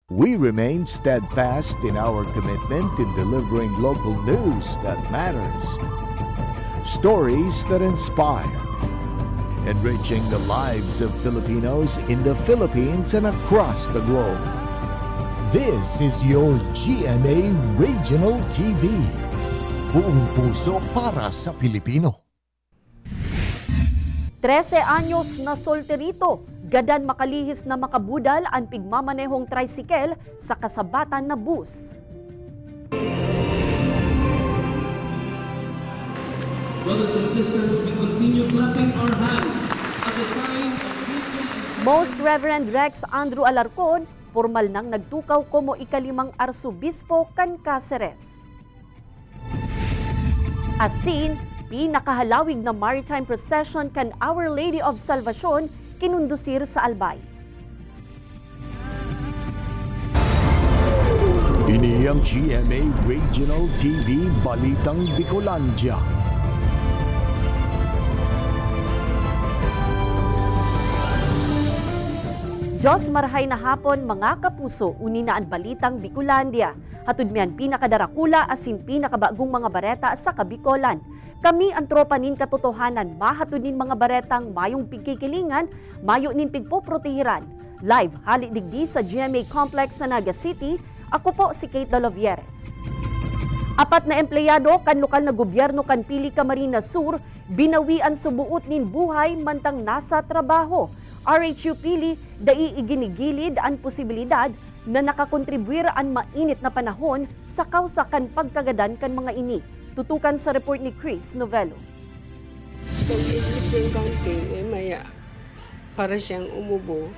We remain steadfast in our commitment in delivering local news that matters. Stories that inspire. Enriching the lives of Filipinos in the Philippines and across the globe. This is your GMA Regional TV. Buong puso para sa Pilipino. 13 anyos na solterito, gadan makalihis na makabudal ang pigmamanehong tricycle sa kasabatan na bus. Brothers and sisters, we continue clapping our hands as a sign of mutual. Most Reverend Rex Andrew Alarcon, formal nang nagtukaw como ikalimang arsobispo kan Cáceres. Asin, pinakahalawig na maritime procession kan Our Lady of Salvacion kinundusir sa Albay. Ini ang GMA Regional TV Balitang Bicolandia. Diyos marahay na hapon mga kapuso, unina ang Balitang Bicolandia. Hatud miyan pinakadarakula asin pinakabagong mga bareta sa Kabikolan. Kami ang tropa nin katotohanan, mahatod nin mga baretang mayong pigkikilingan, mayo nin pigpoprotehiran. Live, hali digdi sa GMA Complex sa Naga City, ako po si Kate Dalovieres. Apat na empleyado kan lokal na gobyerno kan Pili Camarines Sur, binawian subuot nin buhay mantang nasa trabaho. RHU Pili, dai iginigilid ang posibilidad na nakakontribuir ang mainit na panahon sa kausakan pagkagadan kan mga ini. Tutukan sa report ni Chris Novello. Kung isip yung counting, maya, para siyang umubo.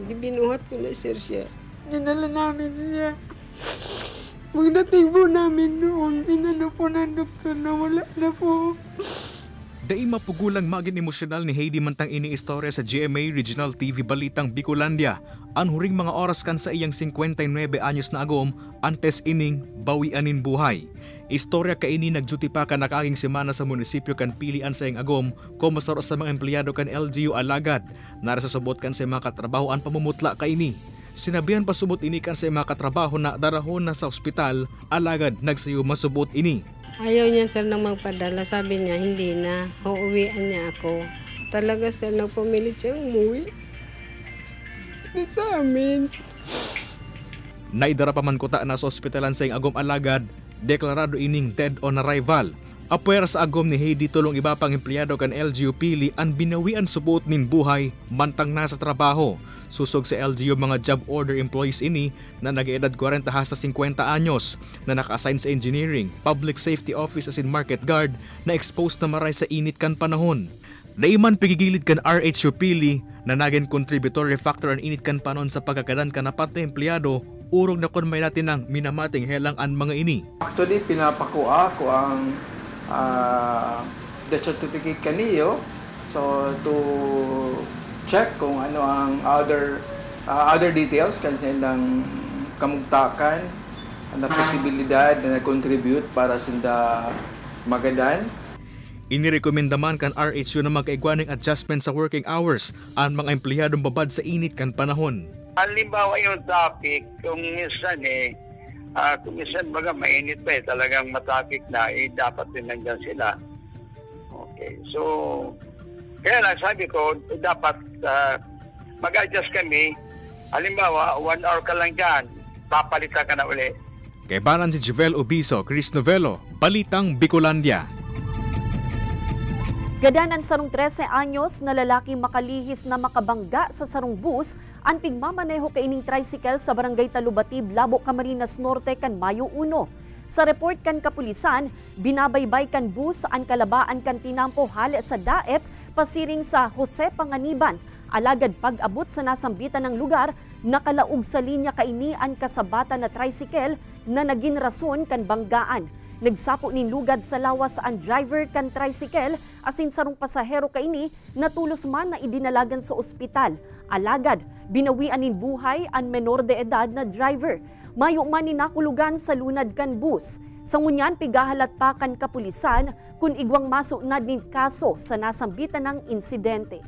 Binuhat ko na sir siya. Dinala namin siya. Pagdating po namin noon, pinano po ng doktor na wala na po. Dai mapugulang maging emosyonal ni Heidi mantang ini istorya sa GMA Regional TV Balitang Bicolandia. Ang huring mga oras kan sa iyang 59 anyos na agom, antes ining bawianin buhay. Istorya ka ini nagduty pa ka nakaging semana sa munisipyo kan pilian sa iyang agom, komasor sa mga empleyado kan LGU Alagad. Narasasabot kan sa mga katrabaho ang pamumutla ka ini. Sinabihan pa subot ini kan sa mga katrabaho na darahon na sa ospital, Alagad nagsayo masubot ini. Ayaw niya sir nang magpadala. Sabi niya, hindi na. Uuwian niya ako. Talaga sir, nagpumilit siyang umuwi. Sa amin. Naidara pa man kuta na sa ospitalan sa iyang agom Alagad, deklarado ining dead on arrival. Apwera sa agom ni Heidi tulong iba pang empleyado kan LGU Pili ang binawian subot nin buhay mantang nasa trabaho. Susog sa LGU mga job order employees ini na nag-edad 40 hasta 50 anyos na naka-assign sa engineering, public safety office as in market guard na exposed na maray sa init kan panahon. Naiman pigigilid kan RHU Pili na naging contributory factor ang init kan panon sa pagkakadan kan apat na empleyado, urog na kun may natin ng minamating helang ang mga ini. Actually, pinapakuha ko ang death certificate kaniyo, so to check kung ano ang other details kan sa ilang kamugtakan na posibilidad na nag-contribute para sa magadan. Inirekomendaman kan RHU na magkaigwaning adjustment sa working hours ang mga empleyadong babad sa init kan panahon. Halimbawa yung topic, kung minsan baga mainit pa talagang matapik na, dapat din nandyan sila. Okay, so kaya lang sabi ko, dapat mag-adjust kami. Halimbawa, 1 hour ka lang dyan, papalitan ka na uli. Kay Banan si Jovel Obiso, Chris Novello, Balitang Bicolandia. Gadanan sarong 13 anyos na lalaki makalihis na makabangga sa sarong bus ang pigmamaneho kaining tricycle sa barangay Talubatib, Labo, Camarines Norte kan Mayo 1. Sa report kan kapulisan, binabaybay kan bus ang kalabaan kan tinampo hali sa daet pasiring sa Jose Panganiban. Alagad pag-abot sa nasambitan ng lugar, nakalaog sa linya kaini ang kasabatan na tricycle na naging rason kan banggaan. Nagsapo nin lugad sa lawas ang driver kan tricycle asin sarong pasahero kaini natulos man na idinalagan sa ospital. Alagad, binawian nin buhay ang menor de edad na driver. Mayo man ni nakulugan sa lunad kan bus. Sa ngunyan, pigahalat pa kan kapulisan kung igwang masunad nin kaso sa nasambitan ng insidente.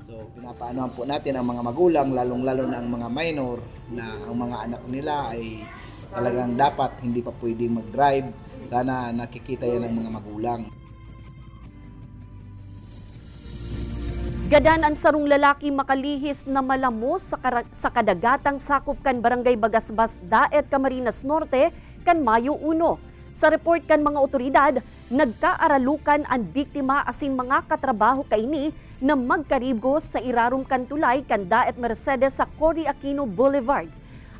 So pinapaanohan po natin ang mga magulang, lalong-lalo na ang mga minor na ang mga anak nila ay talagang dapat hindi pa pwedeng mag-drive. Sana nakikita yan ng mga magulang. Gadan ang sarong lalaki makalihis na malamos sa kadagatang sakop kan Barangay Bagasbas, Daet, Camarines Norte, kan Mayo 1. Sa report kan mga otoridad, nagkaaralukan ang biktima asin mga katrabaho kaini na magkaribgos sa irarom kan tulay kan Daet Mercedes sa Cory Aquino Boulevard.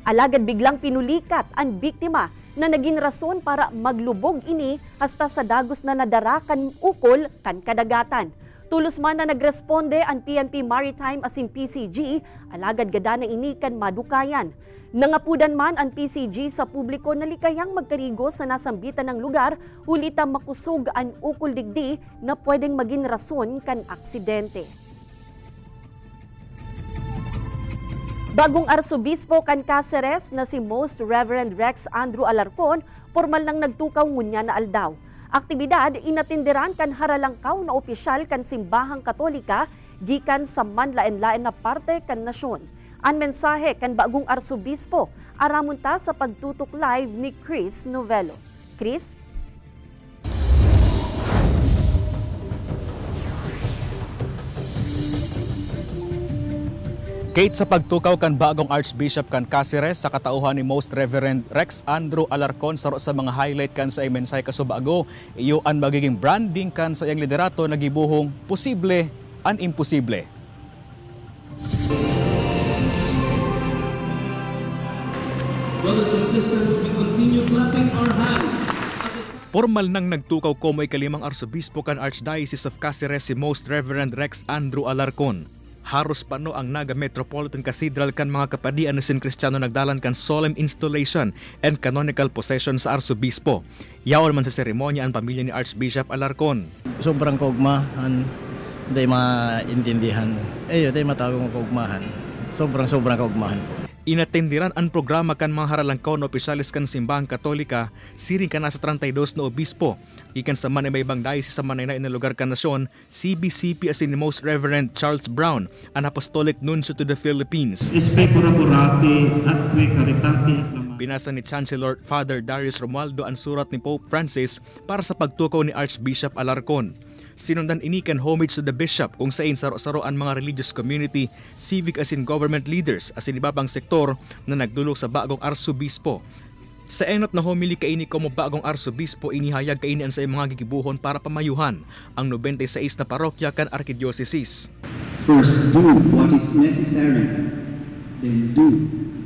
Alagad biglang pinulikat ang biktima na naging rason para maglubog ini hasta sa dagos na nadarakan ukol kan kadagatan. Tulos man na nagresponde ang PNP Maritime asin PCG, alagad gada na ini kan madukayan. Nangapudan man ang PCG sa publiko na likayang magkarigos sa nasambitan ng lugar, hulita makusog ang ukol digdi na pwedeng maging rason kan aksidente. Bagong Arsobispo kan Cáceres na si Most Reverend Rex Andrew Alarcon, formal nang nagtukaw ngunya na aldaw. Aktibidad inatindiran kan haralangkaw na opisyal kan simbahang Katolika gikan sa manlaen-laen na parte kan nasyon. Ang mensahe kan bagong Arsobispo aramunta sa pagtutok live ni Chris Novelo. Chris? Kate, sa pagtukaw kan bagong Archbishop kan Cáceres sa katauhan ni Most Reverend Rex Andrew Alarcon saro sa mga highlight kan sa imensay kasubago, iyo ang magiging branding kan sa iyang liderato na gibuhong posible an imposible. Brothers and sisters, we continue clapping our hands. Formal nang nagtukaw komoy kalimang Arsobispo kan Archdiocese of Cáceres si Most Reverend Rex Andrew Alarcon. Haros pano ang Naga Metropolitan Cathedral kan mga kapadian na Sin Kristiyano nagdalan kan solemn installation and canonical possession sa Arsobispo. Yaon man sa seremonya ang pamilya ni Archbishop Alarcon. Sobrang kaugmahan, hindi maintindihan. Hindi matagong kaugmahan. Sobrang kaugmahan po. Inatendiran ang programa kan mga haralangkaw na opisyalis kan simbahang Katolika, siring ka na sa 32 na obispo. Ikan sa man ay may ibang diocese sa manay na lugar kan nasyon, CBCP as in the Most Reverend Charles Brown, an Apostolic Nuncio to the Philippines. Binasa ni Chancellor Father Darius Romualdo ang surat ni Pope Francis para sa pagtukaw ni Archbishop Alarcon. Sinundan inikan homage to the bishop kung saan saro-saro ang mga religious community, civic as in government leaders as in ibabang sektor na nagdulog sa bagong Arsobispo. Sa enot na homily kaini como bagong Arsobispo, inihayag kaini ang sa mga gigibuhon para pamayuhan ang 96 na parokya kan Archdiocese. First, do what is necessary, then do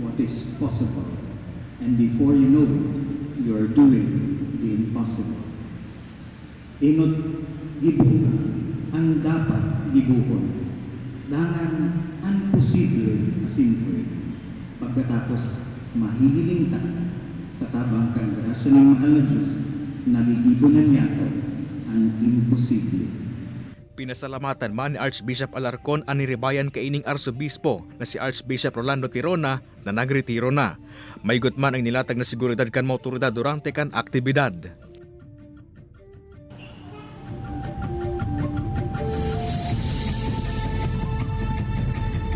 what is possible. And before you know it, you are doing the impossible. Inot gibuhon ang dapat gibuhon. Dangan ang posible asimple. Pagkatapos mahihiling ta sa tabang kang grasya ng mahal na Diyos, nagigibunan niya ang imposible. Pinasalamatan man ni Archbishop Alarcon ang niribayan kaining Arsobispo na si Archbishop Rolando Tirona na nagretiro na. Maygot man ang nilatag na seguridad kan mga otoridad durante kan aktibidad.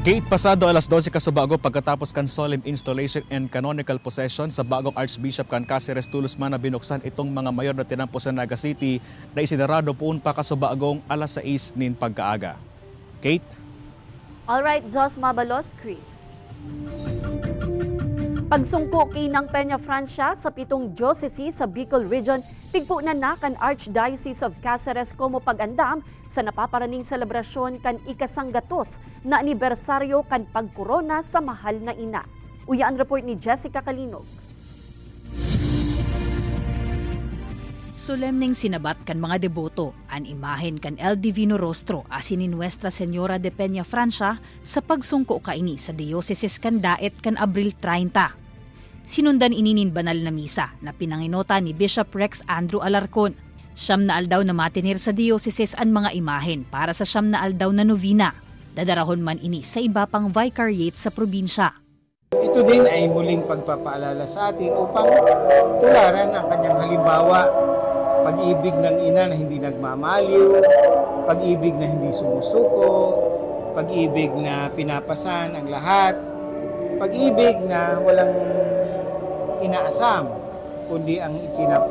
Kate, pasado alas 12 kasubago pagkatapos kan solemn installation and canonical possession sa bagong Archbishop kan Cáceres, tulos man na binuksan itong mga mayor na tinampo sa Naga City na isinarado poon pa kasubagong alas 6 nin pagkaaga. Kate? Alright, Jos Mabalos, Chris. Pagsungko kinang Peña Francia sa 7 diocese sa Bicol Region, pigpo na kan Archdiocese of Cáceres como pag-andam sa napaparaning selebrasyon kan ikasanggatos na anibersaryo kan pagkorona sa mahal na ina. Uya ang report ni Jessica Kalinog. Solemneng sinabat kan mga deboto ang imahen kan El Divino Rostro asin ni Nuestra Señora de Peña Francia sa pagsungko kaini sa Dioceses kan Daet kan Abril 30. Sinundan ininin banal na misa na pinanginota ni Bishop Rex Andrew Alarcon. Siyam na aldaw na matinir sa Dioceses ang mga imahen para sa siyam na aldaw na novena. Dadarahon man ini sa iba pang vicariate sa probinsya. Ito din ay muling pagpapaalala sa atin upang tularan ang kanyang halimbawa. Pag-ibig ng ina na hindi nagmamaliw, pag-ibig na hindi sumusuko, pag-ibig na pinapasan ang lahat, pag-ibig na walang inaasam, kundi ang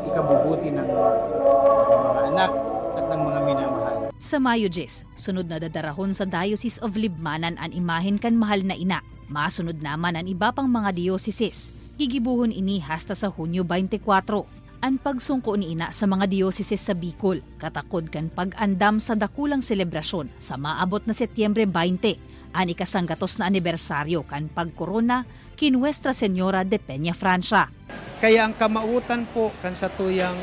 ikabubuti ng mga anak at ng mga minamahal. Sa Mayo 10, sunod na dadarahon sa Diocese of Libmanan ang imahen kan mahal na ina. Masunod naman ang iba pang mga dioceses. Gigibuhon ini hasta sa Hunyo 24. Ang pagsungko ni ina sa mga dioceses sa Bicol, katakod kan pag-andam sa dakulang selebrasyon sa maabot na Setyembre 20, ang ikasanggatos na anibersaryo kan pagkorona kin Nuestra Señora de Peña Francia. Kaya ang kamautan po kan sa tuyang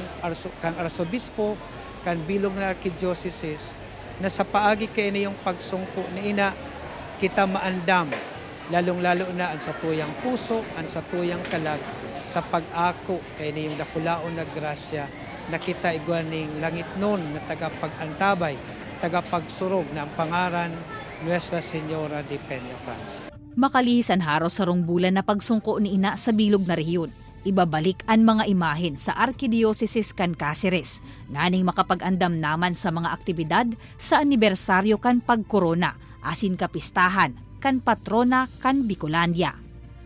kan arsobispo, kan bilog na arkidiocese, na sa paagi kay na yung pagsungko ni ina, kita maandam, lalong-lalo na ang sa tuyang puso, ang sa tuyang kalag, sa pag-ako kay na yung dakulaon na grasya, na kita igwaning langit nun na tagapag-antabay, tagapagsurog na ang pangaran Nuestra Señora de Peña Francia. Makalihis ang haros sa bulan na pagsungko ni ina sa bilog na rehiyon. Ibabalik ang mga imahen sa Arkidiocese kan Cáceres, nganing makapag-andam naman sa mga aktibidad sa anibersaryo kan pagkorona, asin kapistahan, kan patrona kan Bicolandia.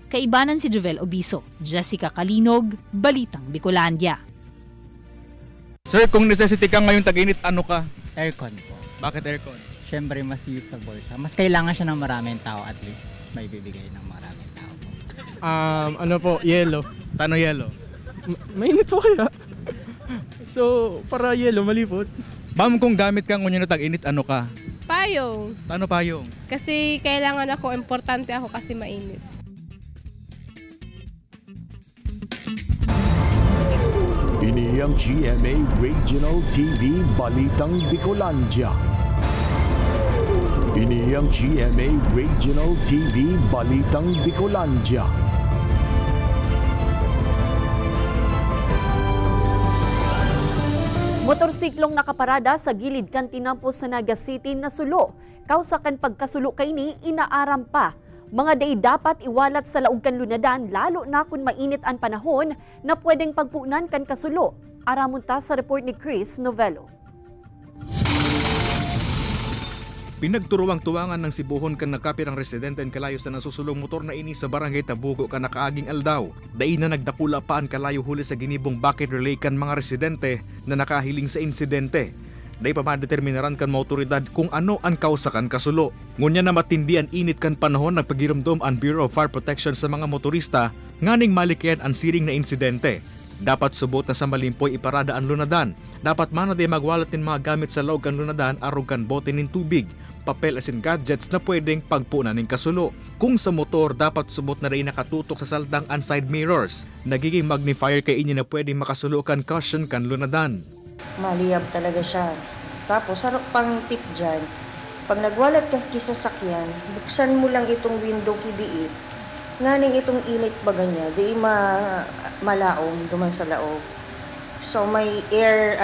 Kaibanan si Jovel Obiso, Jessica Kalinog, Balitang Bicolandia. Sir, kung necessity ka ngayong tag-init, ano ka? Aircon po. Bakit aircon? Siyempre mas usable siya. Mas kailangan siya ng maraming tao, at least may bibigay ng maraming tao po. Ano po, yellow. Tano yellow? Mainit po kaya. So, para yellow, malipot. Ma'am, kung gamit kang unyo na tag-init, ano ka? Payong. Tano payong? Kasi kailangan ako, importante ako kasi mainit. Ini ang GMA Regional TV Balitang Bicolandia. Ini ang GMA Regional TV Balitang Bicolandia. Motorsiklong nakaparada sa gilid kan tinampos sa Naga City na sulo. Kausa kan pagkasulo kay ni inaaram pa. Mga day dapat iwalat sa laog kan lunadan, lalo na kung mainit ang panahon na pwedeng pagpunan kan kasulo. Aramon ta sa report ni Chris Novello. Pinagturuang-tuwangan ng Sibuhon kan nakapirang residente ang kalayo sa nasusulong motor na ini sa barangay Tabugo kan nakaaging aldaw. Dain na nagdakula pa ang kalayo huli sa ginibong bucket relay kan mga residente na nakahiling sa insidente. Day pa madeterminaran kan mga otoridad kung ano ang kausa kan kasulo. Ngunya na matindi ang init kan panahon nagpagirumdom ang Bureau of Fire Protection sa mga motorista nganing malikyan ang siring na insidente. Dapat subot na sa malimpoy iparada ang lunadan. Dapat man na magwalat ng mga gamit sa loob kan lunadan arog kan bote ng tubig, papel asin gadgets na pwedeng pagpunan ng kasulo. Kung sa motor, dapat subot na rin nakatutok sa saldang and side mirrors. Nagiging magnifier kay inyo na pwedeng makasulo kan caution kan lunadan. Maliyab talaga siya. Tapos, sarap pang tip dyan, pag nagwalat ka kisasakyan, buksan mo lang itong window kidiit, nganing itong init baga niya, di malaom duman sa laog. So, may air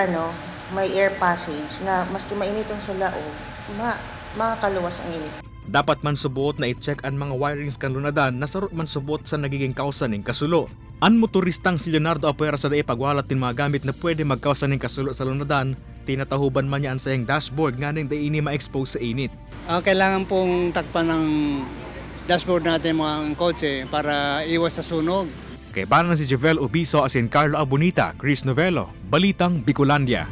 passage na maski mainitong sa laog, makakaluwas ang init. Dapat man subuot na i-check ang mga wirings kan lunadan na sarot man subot sa nagiging kausa ng kasulo. Ang motoristang si Leonardo Apuera sa dae pagwalat ng mga gamit na pwede magkausa ng kasulo sa lunadan, tinatahuban man niya ang sayang dashboard nganing dae ini ma-expose sa init. Kailangan pong takpan ng dashboard natin mga kotse para iwas sa sunog. Kay paano si Jovel Obiso asin Carlo Abonita, Chris Novello, Balitang Bicolandia.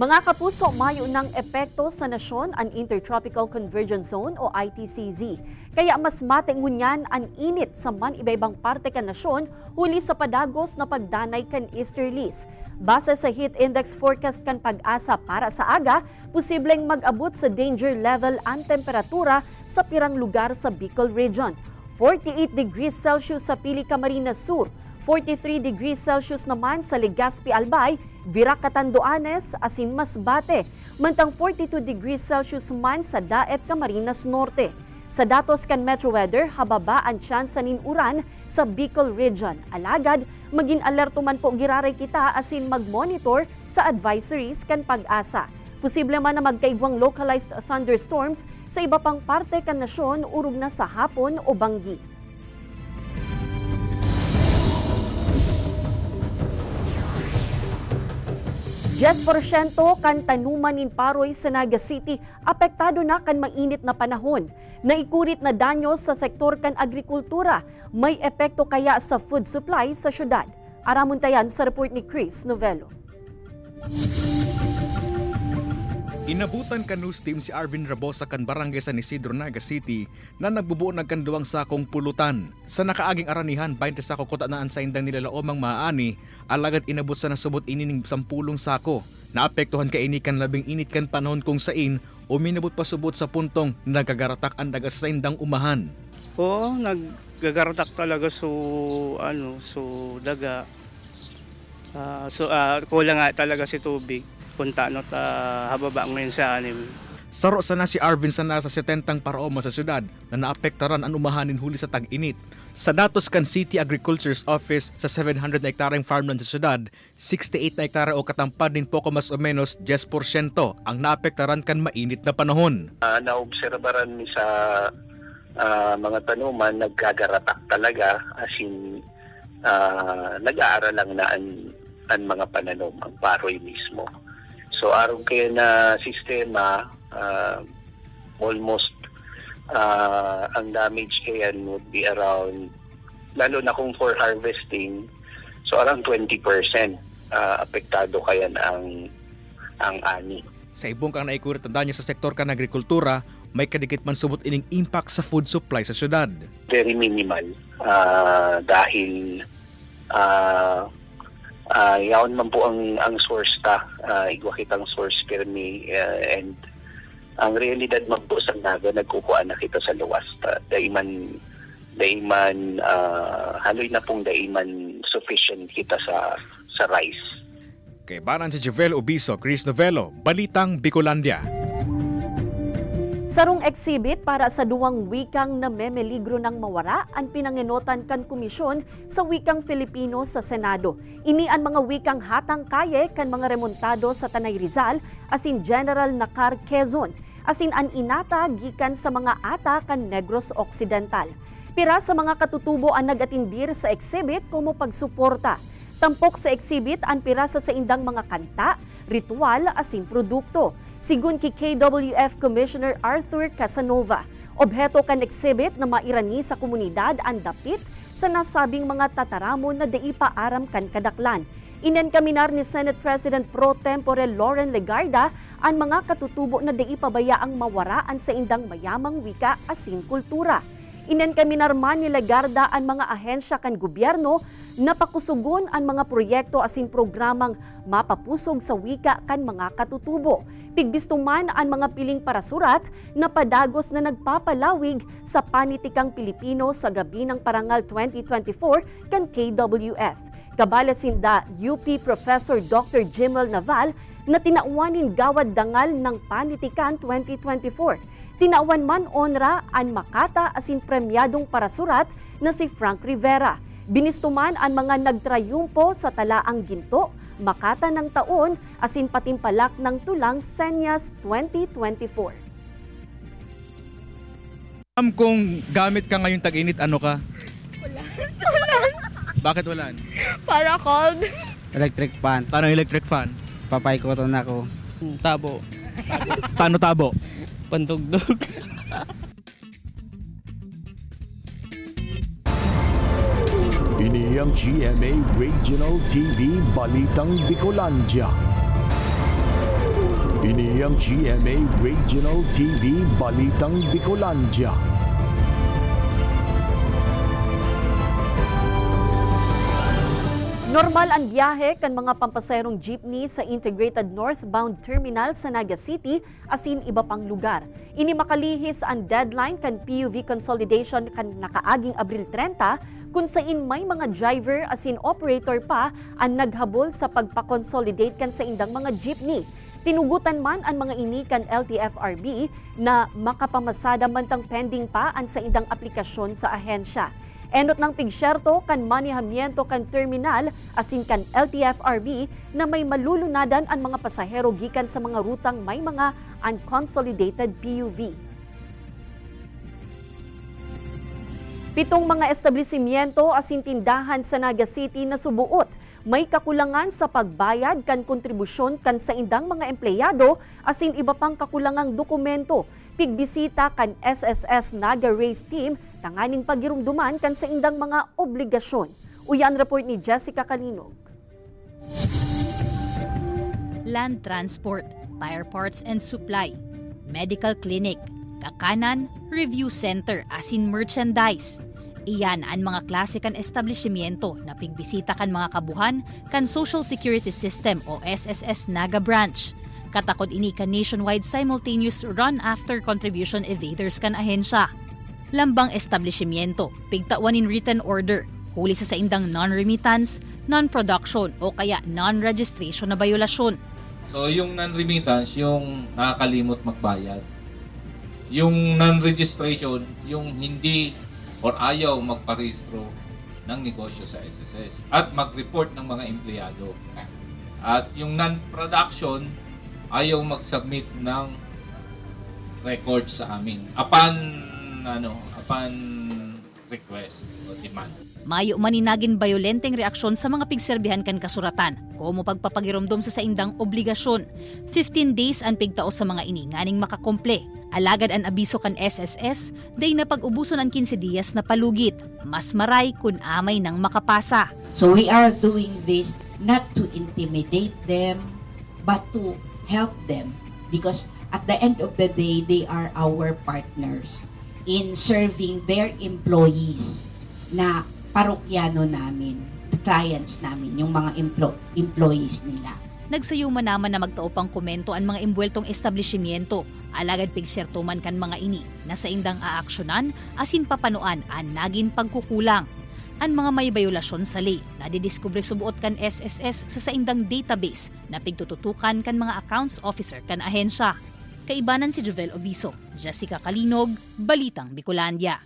Mga kapuso, mayo ng epekto sa nasyon ang Intertropical Convergence Zone o ITCZ. Kaya mas matingunyan ang init sa man iba-ibang parte kan nasyon huli sa padagos na pagdanay kan easterlies. Base sa heat index forecast kan Pag-asa para sa aga, posibleng mag-abot sa danger level ang temperatura sa pirang lugar sa Bicol Region. 48 degrees Celsius sa Pili, Camarines Sur, 43 degrees Celsius naman sa Legazpi, Albay, Virac, Catanduanes, asin Masbate, mantang 42 degrees Celsius man sa Daet, Camarines Norte. Sa datos kan Metro Weather, hababa ang tsansa nin uran sa Bicol Region. Alagad, maging alerto man po giraray kita asin mag-monitor sa advisories kan Pag-asa. Posible man na magkaigwang localized thunderstorms sa iba pang parte kan nasyon urog na sa hapon o banggi. 10% kan tanuman nin paroy sa Naga City apektado na kan mainit na panahon. Naikurit na danyo sa sektor kan agrikultura, may epekto kaya sa food supply sa syudad. Aramon tayan sa report ni Chris Novelo. Inabutan kan news team si Arvin Rabosa kan barangay San Isidro, Naga City na nagbubuo ng kanduwang sakong pulutan. Sa nakaaging aranihan, 20 sako kotanaan sa indang nilalaomang maaani, alagad inabot sa nasubot inining 10 sako. Naapektuhan ka ini kan labing init kan panahon kung sain o minabot pa subot sa puntong nagagaratak ang daga sa indang umahan. Oo, naggagaratak talaga so daga. Kulang nga talaga si tubig. Punta hababa ngayon sa anim. Saro sana si Arvin sa nasa 70 paraoma sa syudad na naapektaran ang umahanin huli sa tag-init. Sa datos kan City Agriculture's Office sa 700 na hektaryang farmland sa syudad, 68 na hektare o katampad din po mas o menos 10% ang naapektaran kan mainit na panahon. Naobserbaran mi sa mga tanuman naggagaratak talaga as in nag-aaral lang na ang mga pananom, ang paroy mismo. So aron kaya na sistema, almost ang damage kaya would be around, lalo na kung for harvesting, so around 20% apektado kaya na ang ani. Sa ibong kang naikurit ang danyo sa sektor kan agrikultura, may kadikit man subot ining impact sa food supply sa syudad. Very minimal dahil yaon man po ang source igwa kitang source permi and ang realidad man po sa Naga nagkukuha na kita sa luwas daiman haloy na pong daiman sufficient kita sa rice. Kay banan si Jovel Obiso, Chris Novelo, Balitang Bicolandia. Sarong exhibit para sa duwang wikang na memeligro ng mawara ang pinangenotan kan komisyon sa wikang Filipino sa Senado. Ini ang mga wikang hatang kaye kan mga remontado sa Tanay Rizal asin General Nakar Quezon asin an inata gikan sa mga ata kan Negros Occidental. Pira sa mga katutubo ang nagatindir sa exhibit como pagsuporta. Tampok sa exhibit ang pira sa indang mga kanta, ritual asin produkto. Sigun ki KWF Commissioner Arthur Casanova, obheto kan exhibit na mairani sa komunidad ang dapit sa nasabing mga tataramon na diipaaram kan kadaklan. Inenkaminar ni Senate President Pro Tempore Loren Legarda ang mga katutubo na diipabayaang mawaraan sa indang mayamang wika asin kultura. Inenkaminar man ni Legarda ang mga ahensya kan gobyerno na pakusugon ang mga proyekto asin programang mapapusog sa wika kan mga katutubo. Pigbisto man ang mga piling parasurat na padagos na nagpapalawig sa panitikang Pilipino sa gabi ng Parangal 2024 kan KWF. Kabala sinda UP Professor Dr. Jimel Naval na tinauwanin gawad dangal ng panitikan 2024. Tinauwan man onra ang makata asin premyadong parasurat na si Frank Rivera. Binistuman ang mga nagtrayumpo sa talaang ginto, makata ng taon, asin patimpalak ng tulang Senyas 2024. Kung gamit ka ngayong tag-init, ano ka? Wala. Bakit wala? Para cold. Electric fan. Paano electric fan? Papaikoton ako. Tabo. Paano tabo? Pantugdog. Ini ang GMA Regional TV Balitang Bicolandia. Ini ang GMA Regional TV Balitang Bicolandia. Normal ang biyahe kan mga pampaserong jeepney sa Integrated Northbound Terminal sa Naga City asin iba pang lugar. Ini makalihis ang deadline kan PUV consolidation kan nakaaging Abril 30 kung sain may mga driver asin operator pa ang naghabol sa pagpakonsolidate kan sa indang mga jeepney. Tinugutan man ang mga ini kan LTFRB na makapamasada mantang pending pa ang sa indang aplikasyon sa ahensya. Enot ng pigsyerto kan manihamiento kan terminal asin kan LTFRB na may malulunadan ang mga pasahero gikan sa mga rutang may mga unconsolidated PUV. 7 mga establishmento asin tindahan sa Naga City na subuot may kakulangan sa pagbayad kan kontribusyon kan sa indang mga empleyado asin iba pang kakulangang dokumento. Pigbisita kan SSS Naga Race Team tanganing pagirumduman kan sa indang mga obligasyon. Uyan report ni Jessica Kalinog. Land transport, tire parts and supply, medical clinic, kakanan, review center asin merchandise. Iyan ang mga klase kan establishmento na pigbisita kan mga kabuhan kan Social Security System o SSS Naga Branch. Katakod ini kan nationwide simultaneous run after contribution evaders kan ahensya. Lambang establishmento, pigtawan in written order, huli sa indang non-remittance, non-production o kaya non-registration na violasyon. So yung non-remittance, yung nakakalimot magbayad. Yung non-registration, yung hindi or ayaw magparehistro ng negosyo sa SSS at mag-report ng mga empleyado. At yung non-production, ayaw mag-submit ng records sa amin upon request o demand. Mayo maninagin bayolenteng reaksyon sa mga pigserbihan kan kasuratan, komo pagpapagiromdom sa saindang obligasyon. 15 days ang pigtao sa mga ini nganing makakomple. Alagad ang abiso kan SSS, day na pag-ubuson ang 15 diyas na palugit. Mas maray kun amay nang makapasa. So we are doing this not to intimidate them, but to help them. Because at the end of the day, they are our partners in serving their employees na parokyano namin, clients namin, yung mga employees nila. Nagsayuman naman na magtaupang komento ang mga imbweltong establishmento. Alagad pigsertuman kan mga ini na sa indang aaksyonan asin papanuan ang naging pagkukulang. Ang mga may violasyon sa ley na didiskubre subuot kan SSS sa saindang database na pigtututukan kan mga accounts officer kan ahensya. Kaibanan si Jovel Obiso, Jessica Kalinog, Balitang Bicolandia.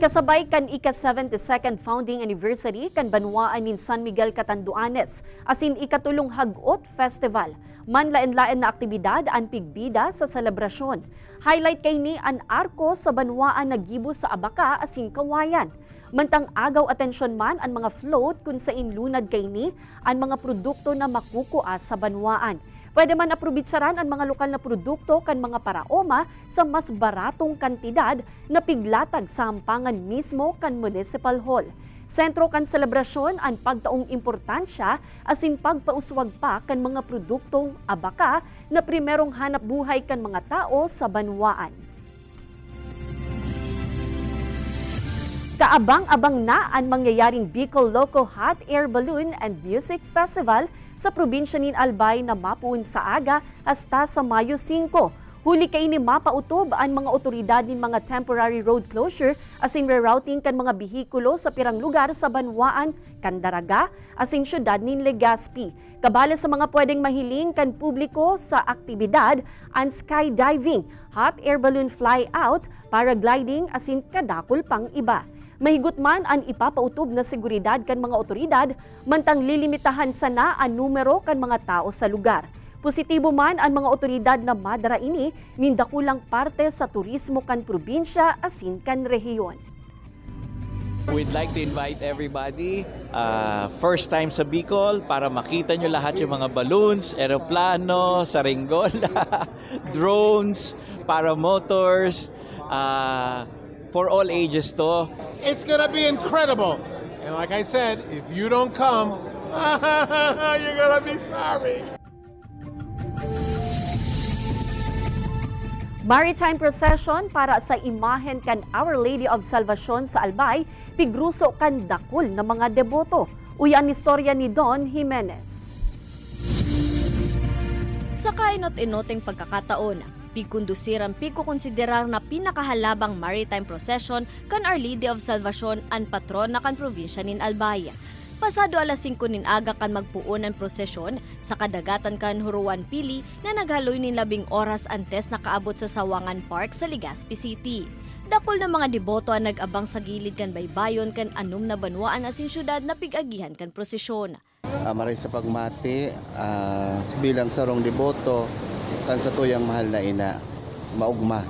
Kasabay kan ika-72nd founding anniversary kan Banwaan nin San Miguel Catanduanes asin ikatulong Hagot Festival. Manlaen-laen na aktibidad ang pigbida sa selebrasyon. Highlight kay ni an arko sa Banwaan na gibo sa Abaca asin Kawayan. Mantang agaw atensyon man ang mga float kung sa inlunad kay ni ang mga produkto na makukuha sa Banwaan. Pwede man aprobitsaran ang mga lokal na produkto kan mga paraoma sa mas baratong kantidad na piglatag sa ampangan mismo kan Municipal Hall. Sentro kan selebrasyon ang pagtaong importansya asin pagpauswag pa kan mga produktong Abaca na primerong hanap buhay kan mga tao sa Banwaan. Kaabang-abang na ang mangyayaring Bicol Loco Hot Air Balloon and Music Festival sa probinsya nin Albay na mapuun sa aga hasta sa Mayo 5. Huli kay ni mapautob ang mga otoridad nin mga temporary road closure asin rerouting kan mga bihikulo sa pirang lugar sa Banwaan, Candaraga, asin syudad nin Legazpi. Kabala sa mga pwedeng mahiling kan publiko sa aktibidad ang skydiving, hot air balloon flyout, paragliding asin kadakol pang iba. Mahigot man ang ipapautob na seguridad kan mga otoridad, mantang lilimitahan sana ang numero kan mga tao sa lugar. Positibo man ang mga otoridad na madara ini, nindakulang parte sa turismo kan probinsya asin kan rehiyon. We'd like to invite everybody, first time sa Bicol, para makita nyo lahat yung mga balloons, aeroplano, saringgola, drones, paramotors, for all ages to. It's gonna be incredible. And like I said, if you don't come, you're gonna be sorry. Maritime procession para sa imahen kan Our Lady of Salvation sa Albay, pigruso kan dakul na mga deboto. Uyan istorya ni Don Jimenez. Sa kainot-inoteng pagkakataon, pigkundusiran pigkukonsiderar na pinakahalabang maritime procession kan Our Lady of Salvation ang patron na kan probinsya nin Albay. Pasado alas 5 nin aga kan magpuon ang prosesyon sa kadagatan kan Huruan Pili na naghaloy nin 10 oras antes nakaabot sa Sawangan Park sa Legazpi City. Dakol na mga deboto ang nag-abang sa gilid kan baybayon kan anum na banwaan asin syudad na pig-agihan kan prosesyon. Maray sa pagmati, bilang sarong deboto, kan sa tuyang mahal na ina, maugma.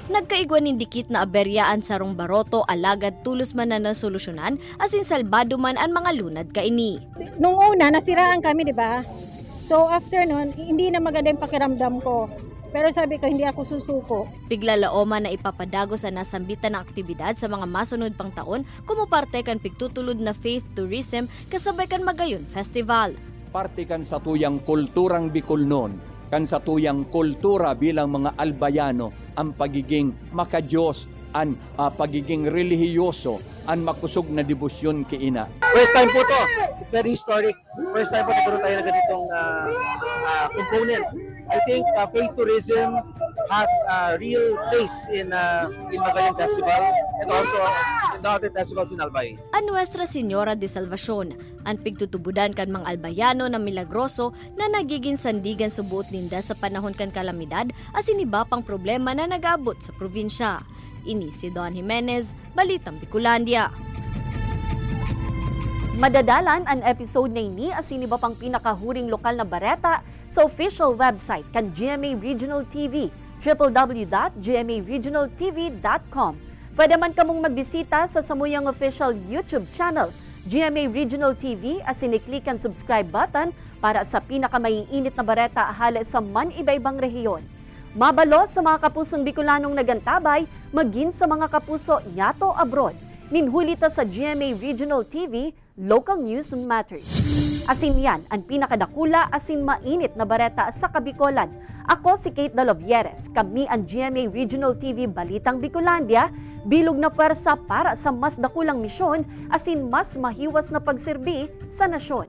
Nagkaigwan ning dikit na aberyaan sarong baroto alagad tulos man na nasolusyonan asin salbado man ang mga lunad kaini. Nung una nasiraan kami, di ba? So after nun, hindi na maganda yung pakiramdam ko. Pero sabi ko, hindi ako susuko. Piglalaoman na ipapadago sa nasambitan ng aktibidad sa mga masunod pang taon kumuparte kan pigtutulod na faith tourism kasabay kan Magayon Festival. Parte kan sa tuyang kulturang Bicolnon, kan sa tuyang kultura bilang mga Albayano, ang pagiging makadiyos, ang pagiging relihiyoso, ang makusog na debosyon kay ina. First time po to. It's very historic. First time po nagkaroon tayo ng ganitong component. I think faith tourism has a real place in Magayon Festival and also in the other festivals in Albay. Ang Nuestra Señora de Salvacion, ang pigtutubudan kan mga Albayano na milagroso na nagiging sandigan subuot ninda sa panahon kan kalamidad asin iba pang problema na nag-abot sa probinsya. Ini si Don Jimenez, Balitang Bicolandia. Madadalan ang episode na ini asin iba pang pinakahuring lokal na bareta sa official website kan GMA Regional TV, www.gmaregionaltv.com. Pwede man kamong magbisita sa samuyang official YouTube channel, GMA Regional TV, asin i-click ang subscribe button para sa pinakamaiinit na bareta ahali sa man-iba-ibang rehiyon. Mabalo sa mga kapusong Bicolanong nagantabay, maging sa mga kapuso nyato abroad. Ninhulita sa GMA Regional TV, Local News Matters. Asin yan, ang pinakadakula asin mainit na bareta sa Kabikolan. Ako si Kate Dalovieres, kami ang GMA Regional TV Balitang Bicolandia, bilog na pwersa para sa mas dakulang misyon asin mas mahiwas na pagserbi sa nasyon.